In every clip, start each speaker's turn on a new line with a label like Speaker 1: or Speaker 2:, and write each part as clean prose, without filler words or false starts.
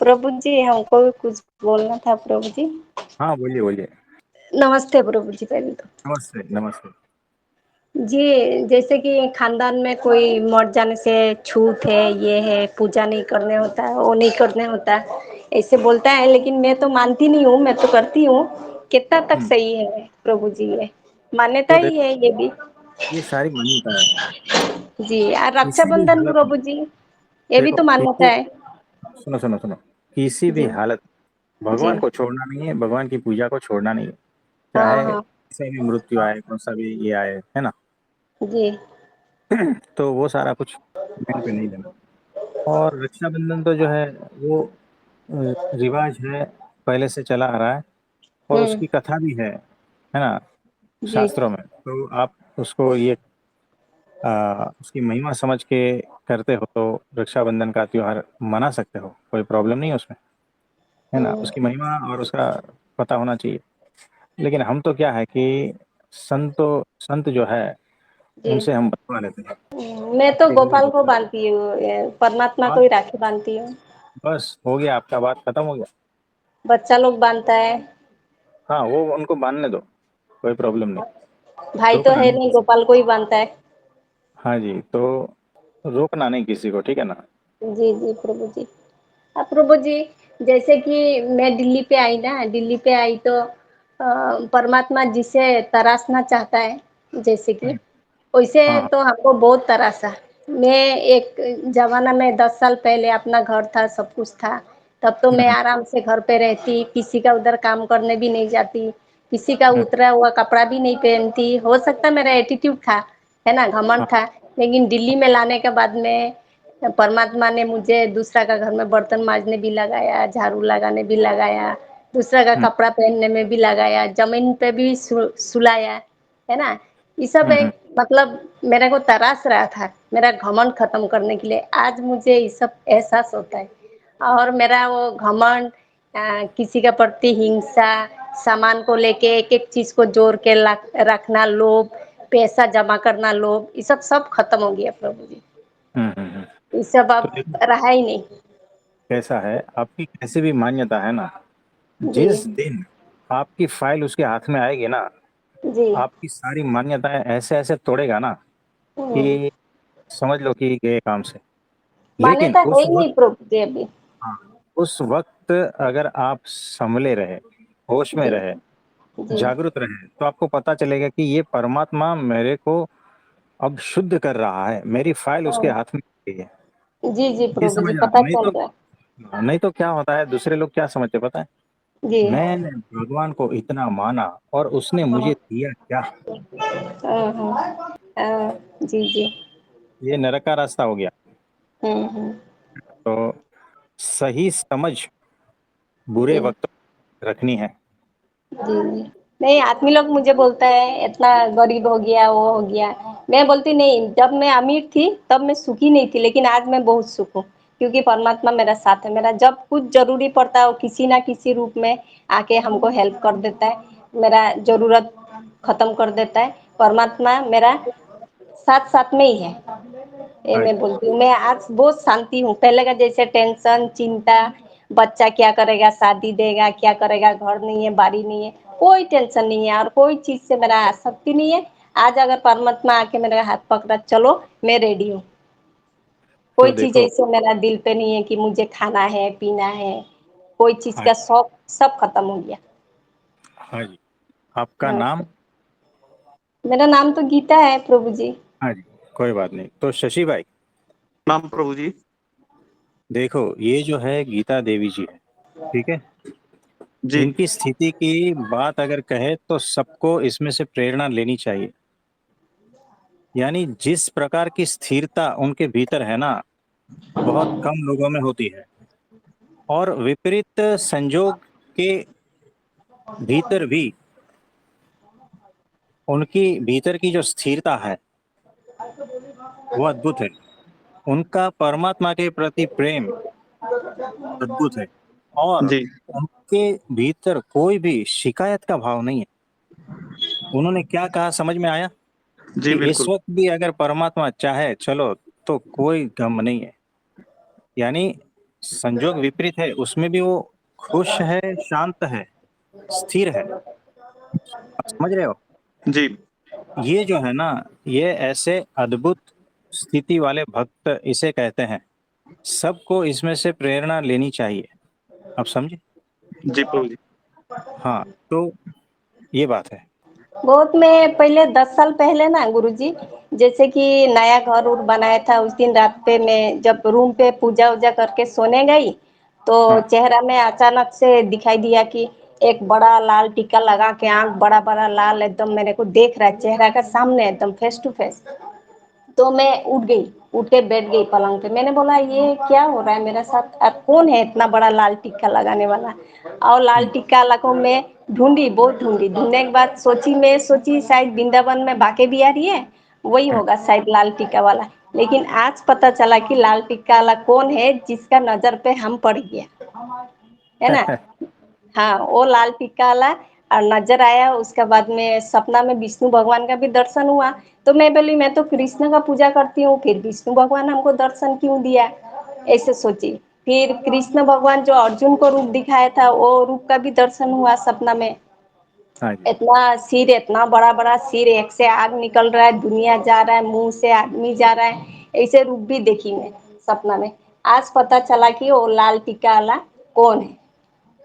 Speaker 1: प्रभु जी हमको भी कुछ बोलना था प्रभु जी।
Speaker 2: हाँ, बोलिए, बोलिए।
Speaker 1: नमस्ते प्रभु जी पहले तो।
Speaker 2: नमस्ते, नमस्ते।
Speaker 1: जी, जैसे कि खानदान में कोई मर जाने से छूत है, ये है, पूजा नहीं करने होता है, वो नहीं करने होता है, ऐसे बोलता है, लेकिन मैं तो मानती नहीं हूँ, मैं तो करती हूँ। कितना तक
Speaker 2: हुँ,
Speaker 1: सही है प्रभु जी ये? मान्यता
Speaker 2: तो
Speaker 1: ही
Speaker 2: देखो
Speaker 1: है ये भी।
Speaker 2: ये सारी मान्यता है।
Speaker 1: जी, और
Speaker 2: किसी भी
Speaker 1: रक्षाबंधन
Speaker 2: हालत में
Speaker 1: प्रभु जी, ये भी
Speaker 2: देखो
Speaker 1: तो मान्यता
Speaker 2: किसी
Speaker 1: है।
Speaker 2: सुनो, सुनो, सुनो, किसी भी
Speaker 1: जी,
Speaker 2: हालत
Speaker 1: जी।
Speaker 2: भगवान को छोड़ना नहीं है, भगवान की पूजा को छोड़ना नहीं है।
Speaker 1: हाँ,
Speaker 2: चाहे
Speaker 1: हाँ।
Speaker 2: कैसे भी मृत्यु आए, कौन-सा भी ये आए, है ना?
Speaker 1: जी,
Speaker 2: तो वो सारा कुछ दिल पे नहीं लेना। और रक्षाबंधन तो जो है वो रिवाज है, पहले से चला आ रहा है और
Speaker 1: हुँ,
Speaker 2: उसकी कथा भी है ना?
Speaker 1: जी,
Speaker 2: शास्त्रों में। तो आप उसको ये उसकी महिमा समझ के करते हो तो रक्षाबंधन का त्योहार मना सकते हो, कोई प्रॉब्लम नहीं है उसमें, है ना?
Speaker 1: हुँ,
Speaker 2: उसकी महिमा और उसका पता होना चाहिए। लेकिन हम तो क्या है कि संत जो है,
Speaker 1: जी।
Speaker 2: उनसे हम बंधवा लेते हैं
Speaker 1: मैं तो
Speaker 2: कि हमें
Speaker 1: गोपाल को
Speaker 2: बता दो।
Speaker 1: बाँधती हूँ, परमात्मा को
Speaker 2: बात
Speaker 1: ही राखी बाँधती हूँ।
Speaker 2: बस हो गया, आपका बात खत्म हो गया।
Speaker 1: बच्चा लोग बाँधता है।
Speaker 2: हाँ, वो उनको बाँधने दो, कोई प्रॉब्लम नहीं,
Speaker 1: भाई तो
Speaker 2: रोकना
Speaker 1: है
Speaker 2: नहीं
Speaker 1: नहीं,
Speaker 2: किसी को।
Speaker 1: गोपाल को ही बाँधता है।
Speaker 2: हाँ जी, तो रोकना नहीं किसी को, ठीक है ना?
Speaker 1: जी, जी, प्रभु जी। प्रभु जी, जैसे कि मैं दिल्ली पे आई ना, दिल्ली पे आई तो परमात्मा जिसे तराशना चाहता है, जैसे कि
Speaker 2: हुँ,
Speaker 1: वैसे
Speaker 2: हाँ, हाँ।
Speaker 1: तो हमको बहुत तराशा। मैं एक ज़माना में 10 साल पहले अपना घर था, सब कुछ था, तब तो
Speaker 2: हुँ,
Speaker 1: मैं
Speaker 2: हुँ,
Speaker 1: आराम से घर पे रहती, किसी का उधर काम करने भी नहीं जाती, किसी का
Speaker 2: हुँ,
Speaker 1: उतरा हुआ कपड़ा भी नहीं पहनती। हो सकता है मेरा एटीट्यूड था, है ना, घमंड
Speaker 2: हाँ,
Speaker 1: था, लेकिन दिल्ली में लाने के बाद में परमात्मा ने मुझे दूसरा का घर में बर्तन माँजने भी लगाया, झाड़ू लगाने भी लगाया, दूसरा का
Speaker 2: हुँ,
Speaker 1: कपड़ा पहनने में भी लगाया, ज़मीन पे भी सुलाया, है ना? ये सब
Speaker 2: हुँ, हुँ।
Speaker 1: एक मतलब मेरे को तरास रहा था, मेरा घमंड खत्म करने के लिए। आज मुझे ये सब एहसास होता है और मेरा वो घमंड किसी के प्रति हिंसा, सामान को लेके एक-एक चीज़ को जोड़ के रखना, लोभ, पैसा जमा करना लोभ, ये सब खत्म हो गया प्रभु जी।
Speaker 2: हुँ, हुँ, हुँ।
Speaker 1: ये सब
Speaker 2: तो
Speaker 1: अब
Speaker 2: देखो
Speaker 1: रहा ही नहीं।
Speaker 2: कैसा है, आपकी कैसी भी मान्यता है ना,
Speaker 1: जी,
Speaker 2: जिस दिन आपकी फाइल उसके हाथ में आएगी ना,
Speaker 1: जी।
Speaker 2: आपकी सारी मान्यताएँ ऐसे-ऐसे तोड़ेगा ना
Speaker 1: हुँ,
Speaker 2: कि समझ लो कि गए काम से। लेकिन
Speaker 1: मान्यता है
Speaker 2: उस
Speaker 1: ही
Speaker 2: वक़्त
Speaker 1: नहीं प्रभु जी अभी।
Speaker 2: हाँ, उस वक़्त अगर आप सँभले रहे, होश में
Speaker 1: जी,
Speaker 2: रहे,
Speaker 1: जी।
Speaker 2: जागरूक रहे, तो आपको पता चलेगा कि ये परमात्मा मेरे को अब शुद्ध कर रहा है, मेरी फाइल उसके
Speaker 1: हाँ,
Speaker 2: हाथ में गई है।
Speaker 1: जी, जी
Speaker 2: ये
Speaker 1: प्रभु जी
Speaker 2: समझना
Speaker 1: पता चल रहा है।
Speaker 2: नहीं तो क्या होता है, दूसरे लोग क्या समझते हैं पता है?
Speaker 1: जी।
Speaker 2: मैंने भगवान को इतना माना और उसने मुझे दिया क्या?
Speaker 1: हाँ, हाँ। जी, जी।
Speaker 2: ये नरक का रास्ता हो गया।
Speaker 1: हुँ, हुँ।
Speaker 2: तो सही समझ बुरे
Speaker 1: जी।
Speaker 2: वक़्त रखनी है।
Speaker 1: जी, जी। नहीं, आदमी लोग मुझे बोलता है इतना गरीब हो गया, वो हो गया। मैं बोलती नहीं, जब मैं अमीर थी तब मैं सुखी नहीं थी, लेकिन आज मैं बहुत सुख हूँ, क्योंकि परमात्मा मेरा साथ है। मेरा जब कुछ ज़रूरी पड़ता है वो किसी न किसी रूप में आके हमको हेल्प कर देता है, मेरा ज़रूरत ख़त्म कर देता है। परमात्मा मेरा साथ-साथ में ही है। ये
Speaker 2: हाँ
Speaker 1: मैं
Speaker 2: जी,
Speaker 1: बोलती हूँ, मैं आज बहुत शांति हूँ। पहले का जैसे टेंशन, चिंता, बच्चा क्या करेगा, शादी देगा, क्या करेगा, घर नहीं है, बाड़ी नहीं है, कोई टेंशन नहीं है और कोई चीज़ से मेरा आसक्ति नहीं है। आज अगर परमात्मा आके मेरा हाथ पकड़ा, चलो, मैं रेडी हूँ। कोई
Speaker 2: तो
Speaker 1: चीज़
Speaker 2: देखो
Speaker 1: ऐसे मेरा दिल पे नहीं है कि मुझे खाना है, पीना है, कोई चीज़
Speaker 2: हाँ
Speaker 1: का
Speaker 2: जी,
Speaker 1: शौक सब खत्म हो गया।
Speaker 2: हाँ जी। आपका
Speaker 1: हाँ,
Speaker 2: नाम?
Speaker 1: मेरा नाम तो गीता है प्रभु जी।
Speaker 2: हाँ जी, कोई बात नहीं। तो शशि भाई,
Speaker 3: नाम प्रभु जी।
Speaker 2: देखो ये जो है गीता देवी जी है, ठीक है?
Speaker 3: जी,
Speaker 2: इनकी स्थिति की बात अगर कहें तो सबको इसमें से प्रेरणा लेनी चाहिए। यानी जिस प्रकार की स्थिरता उनके भीतर है ना, बहुत कम लोगों में होती है और विपरीत संजोग के भीतर भी उनकी भीतर की जो स्थिरता है, वो अद्भुत है। उनका परमात्मा के प्रति प्रेम अद्भुत है और
Speaker 3: जी,
Speaker 2: उनके भीतर कोई भी शिकायत का भाव नहीं है। उन्होंने क्या कहा समझ में आया
Speaker 3: जी,
Speaker 2: कि इस
Speaker 3: बिल्कुल।
Speaker 2: वक़्त भी अगर परमात्मा चाहे चलो तो कोई गम नहीं है। यानी संजोग विपरीत है, उसमें भी वो खुश है, शांत है, स्थिर है। आप समझ रहे हो?
Speaker 3: जी
Speaker 2: ये जो है ना, ये ऐसे अद्भुत स्थिति वाले भक्त इसे कहते हैं। सबको इसमें से प्रेरणा लेनी चाहिए। आप समझे?
Speaker 3: जी प्रभु जी।
Speaker 2: हाँ, तो ये बात है।
Speaker 1: बहुत मैं पहले 10 साल पहले ना गुरुजी, जैसे कि नया घर उर बनाया था, उस दिन रात पे मैं जब रूम पे पूजा वूजा करके सोने गई, तो
Speaker 2: हाँ
Speaker 1: चेहरा में अचानक से दिखाई दिया कि एक बड़ा लाल टीका लगा के, आंख बड़ा बड़ा लाल एकदम मेरे को देख रहा है चेहरा का सामने एकदम फेस टू फेस। तो मैं उठ गई, उठ के बैठ गई पलंग पे। मैंने बोला ये क्या हो रहा है मेरे साथ, अब कौन है इतना बड़ा लाल टिक्का लगाने वाला। और लाल
Speaker 2: हम्म,
Speaker 1: टिक्का लगो मैं ढूंढी, बहुत ढूंढी, ढूंढने के बाद सोची शायद वृंदावन में बाके बिहारी है, वही
Speaker 2: हम्म,
Speaker 1: होगा शायद लाल टिक्का वाला। लेकिन आज पता चला कि लाल टिक्का वाला कौन है, जिसका नजर पे हम पड़ गया, है ना। हाँ, वो लाल टिक्का वाला और नजर आया। उसके बाद में सपना में विष्णु भगवान का भी दर्शन हुआ। तो मैं बोली मैं तो कृष्ण का पूजा करती हूँ, फिर विष्णु भगवान हमको दर्शन क्यों दिया, ऐसे सोची। फिर कृष्ण भगवान जो अर्जुन को रूप दिखाया था, वो रूप का भी दर्शन हुआ सपना में।
Speaker 2: हाँ जी।
Speaker 1: इतना सिर, इतना बड़ा बड़ा सिर, एक से आग निकल रहा है, दुनिया जा रहा है, मुंह से आदमी जा रहा है, ऐसे रूप भी देखी मैं सपना में। आज पता चला कि वो लाल टिक्का वाला कौन है,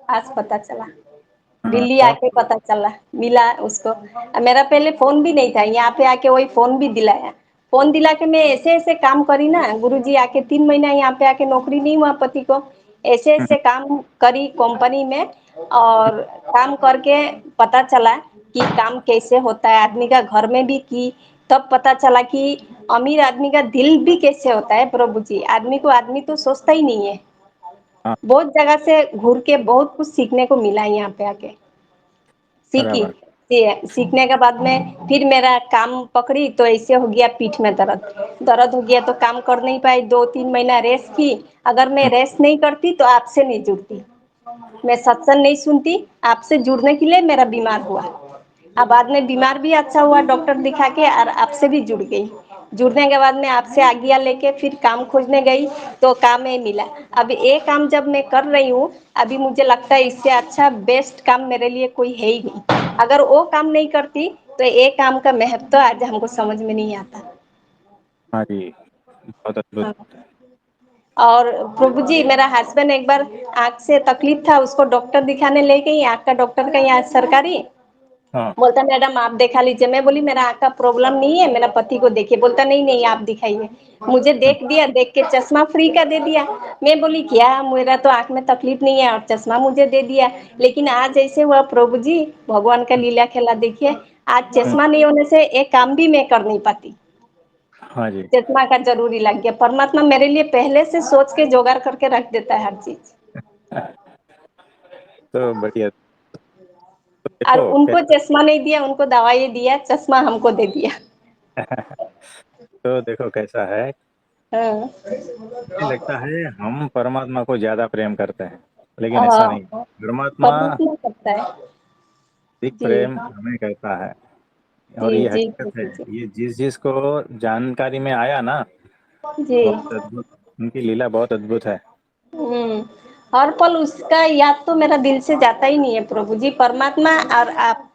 Speaker 1: आज पता चला।
Speaker 2: हाँ,
Speaker 1: दिल्ली
Speaker 2: और
Speaker 1: आके पता चला, मिला उसको। मेरा पहले फोन भी नहीं था, यहाँ पे आके वही फोन भी दिलाया। फोन दिला के मैं ऐसे ऐसे काम करी ना गुरुजी, आके 3 महीना यहाँ पे आके नौकरी नहीं हुआ पति को, ऐसे
Speaker 2: हम्म,
Speaker 1: ऐसे काम करी कंपनी में। और काम करके पता चला कि काम कैसे होता है आदमी का, घर में भी की। तब पता चला कि अमीर आदमी का दिल भी कैसे होता है प्रभु जी। आदमी को आदमी तो सोचता ही नहीं है।
Speaker 2: हाँ,
Speaker 1: बहुत जगह से घूर के बहुत कुछ सीखने को मिला है यहाँ पे आके, सीखी।
Speaker 2: बराबर।
Speaker 1: सीखने के बाद में फिर मेरा काम पकड़ी तो ऐसे हो गया, पीठ में दर्द, दर्द हो गया तो काम कर नहीं पाई, 2-3 महीना रेस्ट की। अगर मैं
Speaker 2: हम्म,
Speaker 1: रेस्ट नहीं करती तो आपसे नहीं जुड़ती, मैं सत्संग नहीं सुनती। आपसे जुड़ने के लिए मेरा बीमार हुआ। अब बाद में बीमार भी अच्छा हुआ, डॉक्टर दिखा के, और आपसे भी जुड़ गई। जुड़ने के बाद में आपसे आज्ञा लेके फिर काम खोजने गई, तो काम में मिला। अब ये काम जब मैं कर रही हूँ, अभी मुझे लगता है इससे अच्छा बेस्ट काम मेरे लिए कोई है ही नहीं। अगर वो काम नहीं करती तो ये काम का महत्व आज हमको समझ में नहीं आता।
Speaker 2: हाँ जी, बहुत अद्भुत।
Speaker 1: हाँ। और प्रभु जी, मेरा हस्बैंड एक बार आंख से तकलीफ था, उसको डॉक्टर दिखाने ले गई, आंख का डॉक्टर का यहाँ सरकारी।
Speaker 2: हाँ।
Speaker 1: बोलता मैडम आप दिखा लीजिए। मैं बोली मेरा आंख का प्रॉब्लम नहीं है, मेरा पति को देखिए। बोलता नहीं नहीं आप दिखाइए। मुझे
Speaker 2: हम्म,
Speaker 1: देख दिया, देख के चश्मा फ्री का दे दिया। मैं बोली क्या, मेरा तो आंख में तकलीफ नहीं है और चश्मा मुझे दे दिया। लेकिन आज ऐसे हुआ प्रभु जी, भगवान का
Speaker 2: हम्म,
Speaker 1: लीला खेला देखिए। आज
Speaker 2: हम्म,
Speaker 1: चश्मा नहीं होने से एक काम भी मैं कर नहीं पाती,
Speaker 2: हाँ जी।
Speaker 1: चश्मा का जरूरी लग गया। परमात्मा मेरे लिए पहले से सोच के जोगाड़ करके रख देता है हर चीज।
Speaker 2: तो बढ़िया। तो
Speaker 1: और
Speaker 2: देखो
Speaker 1: उनको
Speaker 2: कैसा।
Speaker 1: चश्मा नहीं दिया, उनको दवाई दिया, चश्मा हमको दे दिया।
Speaker 2: तो देखो कैसा है।
Speaker 1: हाँ।
Speaker 2: मुझे लगता है हम परमात्मा को ज्यादा प्रेम करते हैं, लेकिन ऐसा
Speaker 1: हाँ,
Speaker 2: नहीं। परमात्मा
Speaker 1: परमात्मा करता है।
Speaker 2: अधिक
Speaker 1: जी।
Speaker 2: प्रेम हमें करता है।
Speaker 1: जी
Speaker 2: और ये
Speaker 1: जी
Speaker 2: हकीकत है।
Speaker 1: प्रभु जी।
Speaker 2: ये जिस जिस को जानकारी में आया ना,
Speaker 1: जी।
Speaker 2: बहुत अद्भुत। उनकी लीला बहुत अद्भुत है।
Speaker 1: हम्म। हर पल उसका याद तो मेरा दिल से जाता ही नहीं है प्रभु जी। परमात्मा और आप,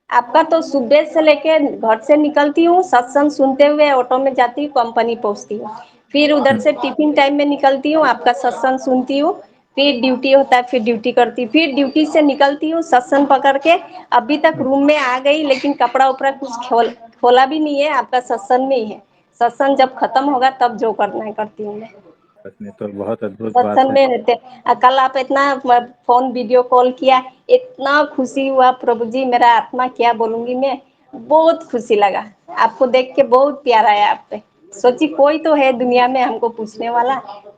Speaker 1: आपका तो सुबह से लेके घर से निकलती हूँ, सत्संग सुनते हुए ऑटो में जाती हूँ, कंपनी पहुँचती हूँ। फिर उधर
Speaker 2: हम्म,
Speaker 1: से टिफिन टाइम में निकलती हूँ, आपका सत्संग सुनती हूँ। फिर ड्यूटी होता है, फिर ड्यूटी करती हूँ, फिर ड्यूटी से निकलती हूँ सत्संग पकड़ के। अभी तक
Speaker 2: हम्म,
Speaker 1: रूम में आ गई, लेकिन कपड़ा उपड़ा कुछ खोला भी नहीं है, आपका सत्संग में ही है। सत्संग जब खत्म होगा तब जो करना है करती हूँ मैं।
Speaker 2: सच में तो बहुत अद्भुत बात
Speaker 1: सत्संग
Speaker 2: है।
Speaker 1: में रहते। कल आप इतना फोन वीडियो कॉल किया, इतना खुशी हुआ प्रभु जी, मेरा आत्मा क्या बोलूंगी मैं। बहुत खुशी लगा, आपको देख के बहुत प्यार आया आप पे। सोची कोई तो है दुनिया में हमको पूछने वाला,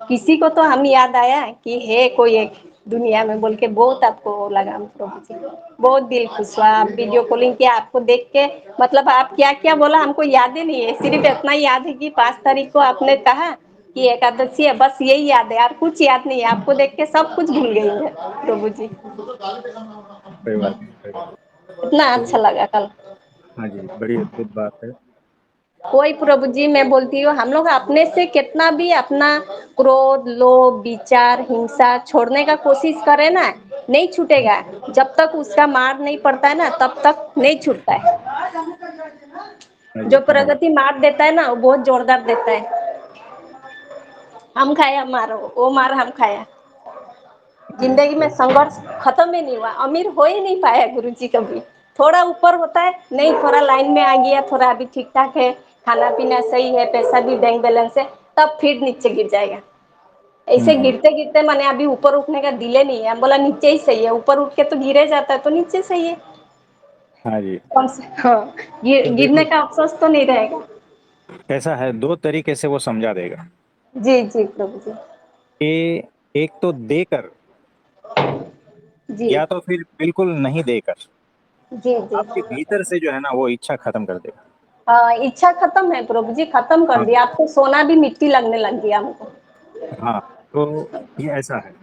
Speaker 1: किसी को तो हम याद आया कि है कोई एक दुनिया में, बोल के बहुत आपको वो लगा प्रभु जी। बहुत दिल खुश हुआ, आप वीडियो कॉलिंग किया, आपको देख के। मतलब आप क्या क्या बोला हमको याद ही नहीं है, सिर्फ इतना याद है कि 5 तारीख को आपने कहा कि एकादशी है, बस यही याद है, यार कुछ याद नहीं है। आपको देख के सब कुछ भूल गई है प्रभु जी।
Speaker 2: कोई बात नहीं, कोई बात
Speaker 1: इतना
Speaker 2: नहीं।
Speaker 1: अच्छा
Speaker 2: तो
Speaker 1: लगा कल।
Speaker 2: हाँ जी, बड़ी अद्भुत बात है।
Speaker 1: कोई प्रभु जी, मैं बोलती हूँ हम लोग अपने से कितना भी अपना क्रोध, लोभ, विचार, हिंसा छोड़ने का कोशिश करें ना, नहीं छूटेगा। जब तक उसका मार नहीं पड़ता है ना, तब तक नहीं छूटता है।
Speaker 2: हाँ
Speaker 1: जो
Speaker 2: जी, हाँ जी।
Speaker 1: प्रगति मार देता है ना, वो बहुत जोरदार देता है। हम खाया मार, वो मार हम खाया।
Speaker 2: जी,
Speaker 1: जिंदगी में संघर्ष खत्म ही नहीं हुआ, अमीर हो ही नहीं पाया गुरु जी कभी। थोड़ा ऊपर होता है, नहीं थोड़ा लाइन में आ गया, थोड़ा अभी ठीक ठाक है, खाना पीना सही है, पैसा भी बैंक बैलेंस है, तब फिर नीचे गिर जाएगा। ऐसे
Speaker 2: हम्म।
Speaker 1: गिरते गिरते मैंने अभी ऊपर उठने का दिले नहीं है, हम बोला नीचे ही सही है, ऊपर उठ के तो गिरे जाता है, तो नीचे सही है।
Speaker 2: हाँ जी।
Speaker 1: कौन से हाँ,
Speaker 2: तो
Speaker 1: गिरने
Speaker 2: देखो,
Speaker 1: का अफसोस तो नहीं रहेगा।
Speaker 2: कैसा है, दो तरीके से वो समझा देगा
Speaker 1: जी जी प्रभु जी।
Speaker 2: कि एक तो देकर,
Speaker 1: जी
Speaker 2: या तो फिर बिल्कुल नहीं देकर।
Speaker 1: जी जी।
Speaker 2: आपके भीतर से जो है ना, वो इच्छा खत्म कर देगा।
Speaker 1: हाँ, इच्छा खत्म है प्रभु जी, खत्म कर
Speaker 2: हाँ,
Speaker 1: दिया। आपको सोना भी मिट्टी लगने लग गया हमको।
Speaker 2: हाँ। तो ये ऐसा है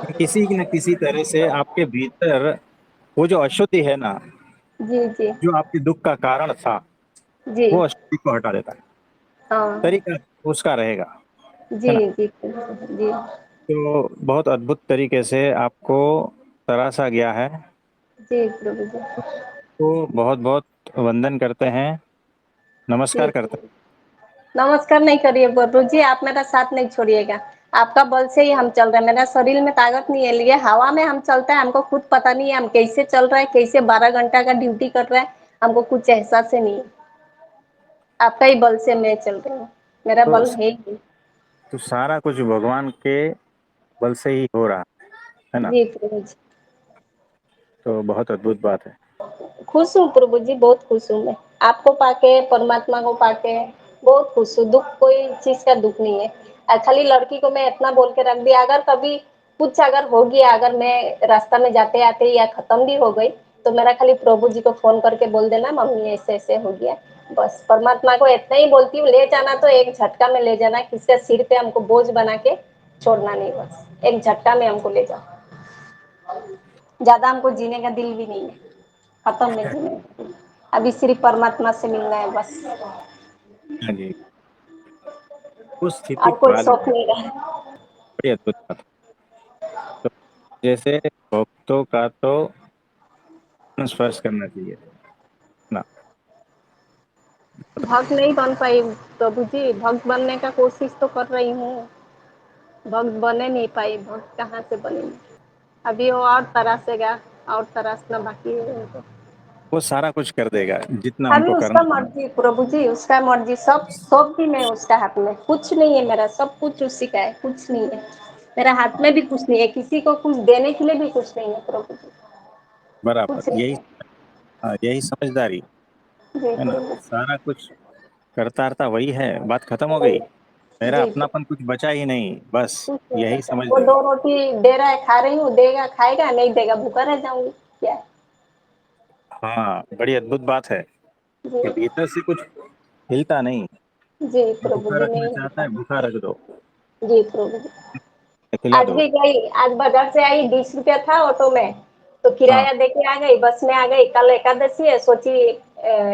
Speaker 2: कि किसी न किसी तरह से आपके भीतर वो जो अशुद्धि है ना,
Speaker 1: जी जी
Speaker 2: जो आपके दुख का कारण था,
Speaker 1: जी।
Speaker 2: वो अशुद्धि को हटा देता है।
Speaker 1: हाँ।
Speaker 2: तरीका उसका रहेगा,
Speaker 1: जी
Speaker 2: है ना।
Speaker 1: जी प्रभु जी।
Speaker 2: तो बहुत अद्भुत तरीके से आपको तराशा गया है।
Speaker 1: जी प्रभु जी।
Speaker 2: तो बहुत बहुत वंदन करते हैं,
Speaker 1: जी
Speaker 2: नमस्कार करते
Speaker 1: प्रभु। नमस्कार नहीं करिए प्रभु जी, आप मेरा साथ नहीं छोड़िएगा। आपका बल से ही हम चल रहे हैं, मेरा शरीर में ताकत नहीं है, लिए हवा में हम चलते हैं, हमको खुद पता नहीं है हम कैसे चल रहे हैं, कैसे 12 घंटा का ड्यूटी कर रहे हैं, हमको कुछ एहसास ही नहीं है। आपका ही बल से मैं चल रही हूँ, मेरा
Speaker 2: हैं।
Speaker 1: बल है ही।
Speaker 2: तो सारा कुछ भगवान के बल से ही हो रहा है ना।
Speaker 1: जी प्रभु जी।
Speaker 2: तो बहुत अद्भुत बात है।
Speaker 1: खुश हूँ प्रभु जी, बहुत खुश हूँ मैं। आपको पाके, परमात्मा को पाके बहुत खुश हूँ। दुख, कोई चीज का दुख नहीं है। खाली लड़की को मैं इतना बोल के रख दिया, अगर कभी कुछ अगर हो गया, अगर मैं रास्ता में जाते आते या खत्म भी हो गई, तो मेरा खाली प्रभु जी को फोन करके बोल देना, मम्मी ऐसे ऐसे हो गया। बस परमात्मा को इतना ही बोलती हूँ, ले जाना तो एक झटका में ले जाना, किसके सिर पे हमको बोझ बना के छोड़ना नहीं, बस एक झटका में हमको ले जाओ। ज्यादा हमको जीने का दिल भी नहीं है, खत्म में जीने। अभी सिर्फ परमात्मा से मिलना है बस,
Speaker 2: हाँ जी। उस स्थिति
Speaker 1: और
Speaker 2: को
Speaker 1: कोई
Speaker 2: आ
Speaker 1: शौक
Speaker 2: जाए,
Speaker 1: नहीं रहा।
Speaker 2: बड़ी अद्भुत बात है। तो जैसे भक्तों का तो स्पर्श करना चाहिए ना।
Speaker 1: भक्त नहीं बन पाई प्रभु जी, भक्त बनने का कोशिश तो कर रही हूँ, भक्त बने नहीं पाई। भक्त कहाँ से बनेंगे, अभी वो और तरासेगा, और तरासना बाकी है उनको।
Speaker 2: वो सारा कुछ कर देगा जितना
Speaker 1: अभी
Speaker 2: उनको
Speaker 1: उसका
Speaker 2: करना है।
Speaker 1: मर्जी प्रभु जी, उसका मर्जी, सब सब भी मैं उसका हाथ में, कुछ नहीं है मेरा, सब कुछ उसी का है, कुछ नहीं है मेरा हाथ में, भी कुछ नहीं है, किसी को कुछ देने के लिए भी कुछ नहीं है प्रभु जी,
Speaker 2: बराबर,
Speaker 1: कुछ नहीं
Speaker 2: यही।
Speaker 1: है।
Speaker 2: हाँ, यही समझदारी
Speaker 1: जी
Speaker 2: है ना।
Speaker 1: प्रभु
Speaker 2: सारा कुछ करता रता वही है, बात खत्म हो गई।
Speaker 1: जी।
Speaker 2: मेरा
Speaker 1: जी प्रभु,
Speaker 2: अपनापन कुछ बचा ही नहीं, बस
Speaker 1: कुछ नहीं
Speaker 2: यही
Speaker 1: बचा, वो दो
Speaker 2: समझदारी।
Speaker 1: रोटी दे रहा है, खा रही हूँ, देगा खाएगा, नहीं देगा भूखा रह जाऊंगी क्या।
Speaker 2: हाँ, बड़ी अद्भुत बात है कि
Speaker 1: जी
Speaker 2: भीतर से कुछ हिलता नहीं।
Speaker 1: जी प्रभु
Speaker 2: भूखा
Speaker 1: जी,
Speaker 2: रखना
Speaker 1: नहीं
Speaker 2: चाहता
Speaker 1: होता।
Speaker 2: है, भूखा रख दो,
Speaker 1: जी प्रभु जी।
Speaker 2: खिला
Speaker 1: आज
Speaker 2: दो।
Speaker 1: भी गई, आज बाजार से आई, 20 रुपया था ऑटो में, तो
Speaker 2: हाँ,
Speaker 1: किराया दे के आ गई, बस में आ गई। कल एकादशी है, सोची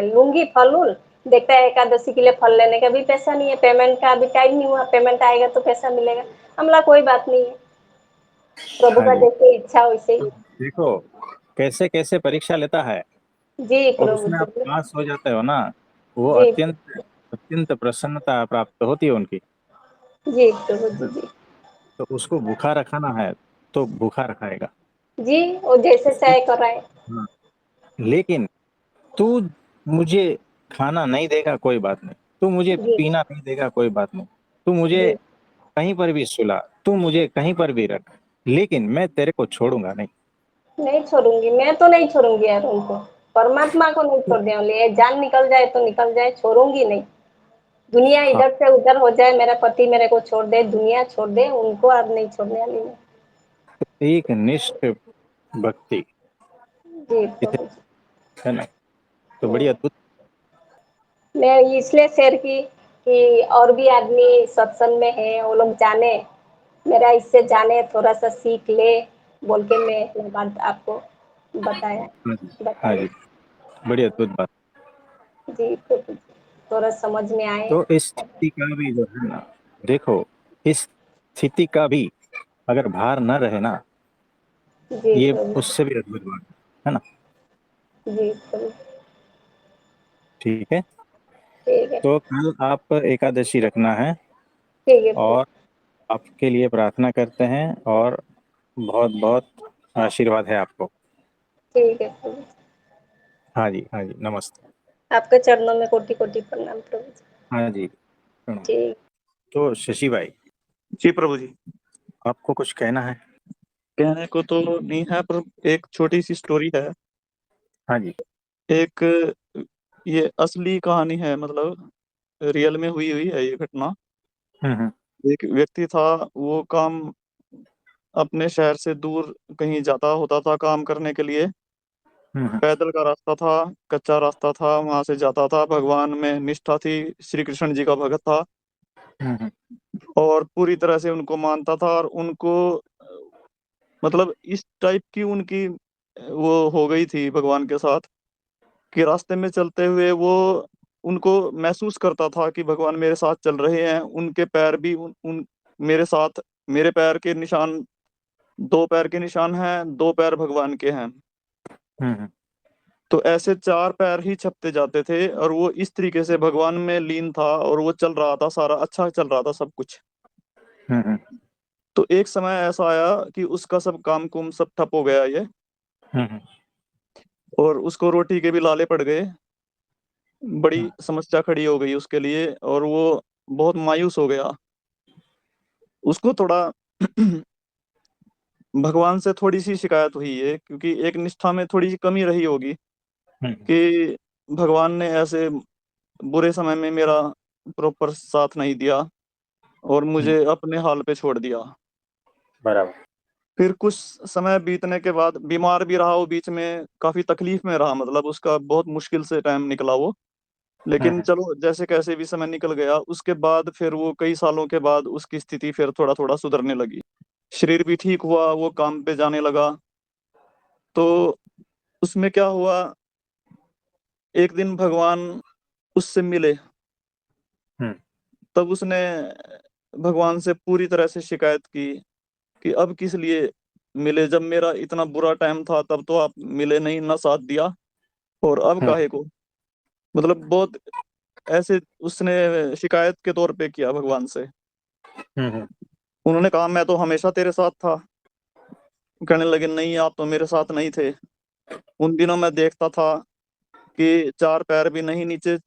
Speaker 1: लूंगी फल उल, देखता है एकादशी के लिए फल लेने का भी पैसा नहीं है, पेमेंट का अभी टाइम नहीं हुआ, पेमेंट आएगा तो पैसा मिलेगा। हमला कोई बात नहीं है, प्रभु
Speaker 2: हाँ
Speaker 1: का
Speaker 2: जी।
Speaker 1: जैसे इच्छा वैसे ही।
Speaker 2: तो देखो, कैसे कैसे परीक्षा लेता है,
Speaker 1: जी
Speaker 2: और
Speaker 1: प्रभु
Speaker 2: उसमें आप
Speaker 1: जी।
Speaker 2: पास हो जाते हो ना, वो
Speaker 1: जी
Speaker 2: अत्यंत अत्यंत प्रसन्नता प्राप्त होती है उनकी।
Speaker 1: जी प्रभु
Speaker 2: है
Speaker 1: जी।
Speaker 2: ना?
Speaker 1: जी
Speaker 2: तो उसको भूखा रखाना है तो भूखा रखाएगा।
Speaker 1: जी, वो जैसे
Speaker 2: उसको,
Speaker 1: चाहे कर रहा है।
Speaker 2: हाँ, लेकिन तू मुझे खाना नहीं देगा कोई बात नहीं, तू मुझे
Speaker 1: जी
Speaker 2: पीना नहीं देगा कोई बात नहीं, तू मुझे
Speaker 1: जी,
Speaker 2: कहीं पर भी सुला, तू मुझे कहीं पर भी रख, लेकिन मैं तेरे को छोड़ूंगा नहीं।
Speaker 1: नहीं छोड़ूंगी, मैं तो नहीं छोड़ूंगी यार उनको, परमात्मा को नहीं छोड़ दिया, जान निकल जाए तो निकल जाए, छोड़ूंगी नहीं। दुनिया
Speaker 2: हाँ,
Speaker 1: इधर से उधर हो जाए, मेरा पति मेरे को छोड़ दे, दुनिया छोड़ दे, उनको अब नहीं छोड़ने वाली मैं।
Speaker 2: एक निष्ठ भक्ति,
Speaker 1: जी
Speaker 2: इतनी,
Speaker 1: प्रभु जी।
Speaker 2: है ना। तो बड़ी
Speaker 1: हम्म।
Speaker 2: अद्भुत।
Speaker 1: मैं इसलिए शेयर की कि और भी आदमी सत्संग में है, वो लोग जाने, मेरा इससे जाने, थोड़ा सा सीख ले, बोल के मैं ये बात आपको बताया,
Speaker 2: हाँ जी, हाँ
Speaker 1: बताई।
Speaker 2: जी, बड़ी अद्भुत बात।
Speaker 1: जी प्रभु जी। थोड़ा समझ में आए।
Speaker 2: तो इस स्थिति का भी जो है ना, देखो, इस स्थिति का भी अगर भार न रहे ना,
Speaker 1: जी
Speaker 2: ये
Speaker 1: प्रभु।
Speaker 2: उससे भी अद्भुत बात है ना।
Speaker 1: जी प्रभु।
Speaker 2: ठीक है।
Speaker 1: ठीक है।
Speaker 2: तो कल आप एकादशी रखना है,
Speaker 1: ठीक है प्रभु।
Speaker 2: और आपके लिए प्रार्थना करते हैं, और बहुत बहुत आशीर्वाद है आपको।
Speaker 1: ठीक है प्रभु।
Speaker 2: हाँ जी, हाँ जी, नमस्ते।
Speaker 1: आपके चरणों में कोटि कोटि प्रणाम प्रभु जी।
Speaker 2: हाँ जी, सुनो।
Speaker 1: ठीक।
Speaker 2: तो शशि भाई,
Speaker 3: जी प्रभु जी।
Speaker 2: आपको कुछ कहना है?
Speaker 3: कहने को तो नहीं है, पर एक छोटी सी स्टोरी है।
Speaker 2: हाँ जी।
Speaker 3: एक ये असली कहानी है, मतलब रियल में हुई हुई है ये घटना।
Speaker 2: हम्म।
Speaker 3: एक व्यक्ति था, वो काम अपने शहर से दूर कहीं जाता होता था काम करने के लिए।
Speaker 2: हम्म।
Speaker 3: पैदल का रास्ता था, कच्चा रास्ता था, वहां से जाता था। भगवान में निष्ठा थी, श्री कृष्ण जी का भगत था,
Speaker 2: हम्म।
Speaker 3: और पूरी तरह से उनको मानता था। और उनको मतलब इस टाइप की उनकी वो हो गई थी भगवान के साथ, कि रास्ते में चलते हुए वो उनको महसूस करता था कि भगवान मेरे साथ चल रहे हैं। उनके पैर भी उन मेरे साथ, मेरे पैर के निशान, दो पैर के निशान हैं, दो पैर भगवान के हैं।
Speaker 2: हम्म।
Speaker 3: तो ऐसे चार पैर ही छपते जाते थे, और वो इस तरीके से भगवान में लीन था, और वो चल रहा था, सारा अच्छा चल रहा था सब कुछ।
Speaker 2: हम्म।
Speaker 3: तो एक समय ऐसा आया कि उसका सब काम कुम सब ठप हो गया ये,
Speaker 2: हम्म।
Speaker 3: और उसको रोटी के भी लाले पड़ गए। बड़ी समस्या खड़ी हो गई उसके लिए, और वो बहुत मायूस हो गया। उसको थोड़ा भगवान से थोड़ी सी शिकायत हुई है, क्योंकि एक निष्ठा में थोड़ी सी कमी रही होगी,
Speaker 2: हम्म।
Speaker 3: कि भगवान ने ऐसे बुरे समय में मेरा प्रॉपर साथ नहीं दिया, और
Speaker 2: हम्म।
Speaker 3: मुझे अपने हाल पे छोड़ दिया।
Speaker 2: बराबर।
Speaker 3: फिर कुछ समय बीतने के बाद बीमार भी रहा वो, बीच में काफी तकलीफ में रहा, मतलब उसका बहुत मुश्किल से टाइम निकला वो। लेकिन
Speaker 2: हम्म।
Speaker 3: चलो जैसे कैसे भी समय निकल गया, उसके बाद फिर वो कई सालों के बाद उसकी स्थिति फिर थोड़ा थोड़ा सुधरने लगी। शरीर भी ठीक हुआ, वो काम पे जाने लगा। तो उसमें क्या हुआ, एक दिन भगवान उससे मिले।
Speaker 2: हम्म।
Speaker 3: तब उसने भगवान से पूरी तरह से शिकायत की कि अब किस लिए मिले, जब मेरा इतना बुरा टाइम था तब तो आप मिले नहीं, ना साथ दिया, और अब
Speaker 2: हम्म।
Speaker 3: काहे को। मतलब बहुत ऐसे उसने शिकायत के तौर पे किया भगवान से।
Speaker 2: हम्म।
Speaker 3: उन्होंने कहा मैं तो हमेशा तेरे साथ था। कहने लगे नहीं, आप तो मेरे साथ नहीं थे। उन दिनों मैं देखता था कि चार पैर भी नहीं, नीचे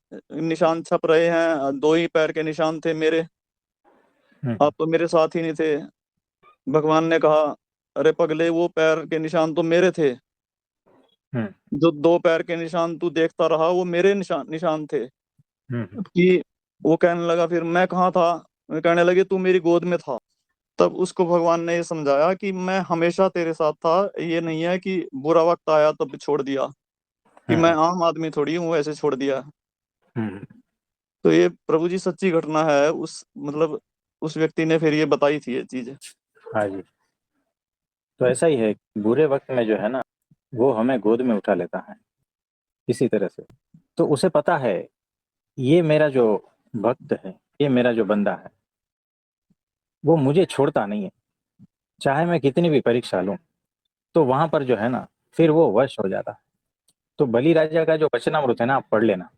Speaker 3: निशान छप रहे हैं, दो ही पैर के निशान थे मेरे।
Speaker 2: हम्म।
Speaker 3: आप तो मेरे साथ ही नहीं थे। भगवान ने कहा, अरे पगले, वो पैर के निशान तो मेरे थे।
Speaker 2: हम्म।
Speaker 3: जो दो पैर के निशान तू देखता रहा वो मेरे निशान निशान थे।
Speaker 2: हम्म।
Speaker 3: कि वो कहने लगा, फिर मैं कहाँ था। मैं कहने लगे, तू मेरी गोद में था। तब उसको भगवान ने ये समझाया कि मैं हमेशा तेरे साथ था, ये नहीं है कि बुरा वक्त आया तब छोड़ दिया, कि मैं
Speaker 2: हम्म।
Speaker 3: आम आदमी थोड़ी हूँ ऐसे छोड़ दिया।
Speaker 2: हम्म।
Speaker 3: तो ये प्रभु जी सच्ची घटना है, उस मतलब उस व्यक्ति ने फिर ये बताई थी ये चीज।
Speaker 2: हाँ जी। तो ऐसा ही है, बुरे वक्त में जो है ना, वो हमें गोद में उठा लेता है किसी तरह से। तो उसे पता है, ये मेरा जो भक्त है, ये मेरा जो बंदा है, वो मुझे छोड़ता नहीं है, चाहे मैं कितनी भी परीक्षा लूं। तो वहां पर जो है ना, फिर वो वश हो जाता है। तो बलि राजा का जो वचनामृत है ना, आप पढ़ लेना,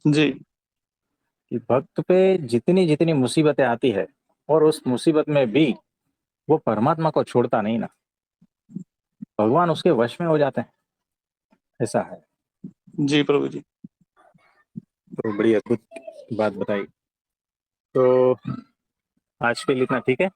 Speaker 3: जी।
Speaker 2: कि भक्त पे जितनी जितनी मुसीबतें आती है, और उस मुसीबत में भी वो परमात्मा को छोड़ता नहीं ना, भगवान उसके वश में हो जाते हैं। ऐसा है।
Speaker 3: जी प्रभु जी।
Speaker 2: तो बड़ी अद्भुत बात बताई। तो आज के लिए इतना ठीक है।